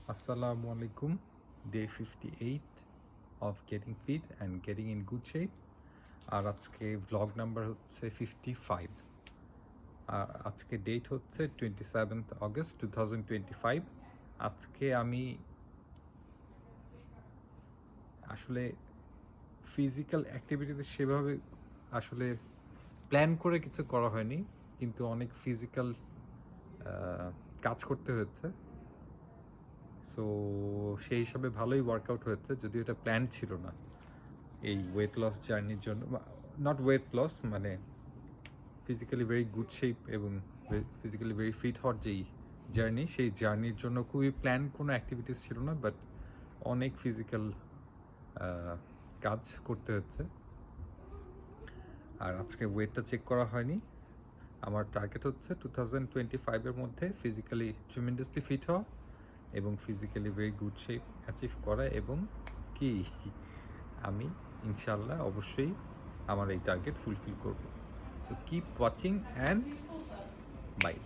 Assalamu alaikum. Day 58 of getting fit and getting in good shape. আর আজকে vlog number হচ্ছে 55। আর আজকে date হচ্ছে 27th August 2025। আজকে আমি আসলে ফিজিক্যাল অ্যাক্টিভিটিতে সেভাবে আসলে প্ল্যান করে কিছু করা হয়নি, কিন্তু অনেক ফিজিক্যাল কাজ করতে হয়েছে। সো সেই হিসাবে ভালোই ওয়ার্কআউট হয়েছে, যদিও এটা প্ল্যান ছিল না এই ওয়েট লস জার্নির জন্য। নট ওয়েট লস, মানে ফিজিক্যালি ভেরি গুড শেপ এবং ফিজিক্যালি ভেরি ফিট হওয়ার যেই জার্নি, সেই জার্নির জন্য খুবই প্ল্যান কোনো অ্যাক্টিভিটিস ছিল না, বাট অনেক ফিজিক্যাল কাজ করতে হচ্ছে। আর আজকে ওয়েটটা চেক করা হয়নি। আমার টার্গেট হচ্ছে 2025-এর মধ্যে ফিজিক্যালি ট্রিমেন্ডাসলি ফিট হওয়া এবং physically very good shape achieve করা, এবং কি আমি ইনশাল্লাহ অবশ্যই আমার এই টার্গেট ফুলফিল করব। So keep watching and by.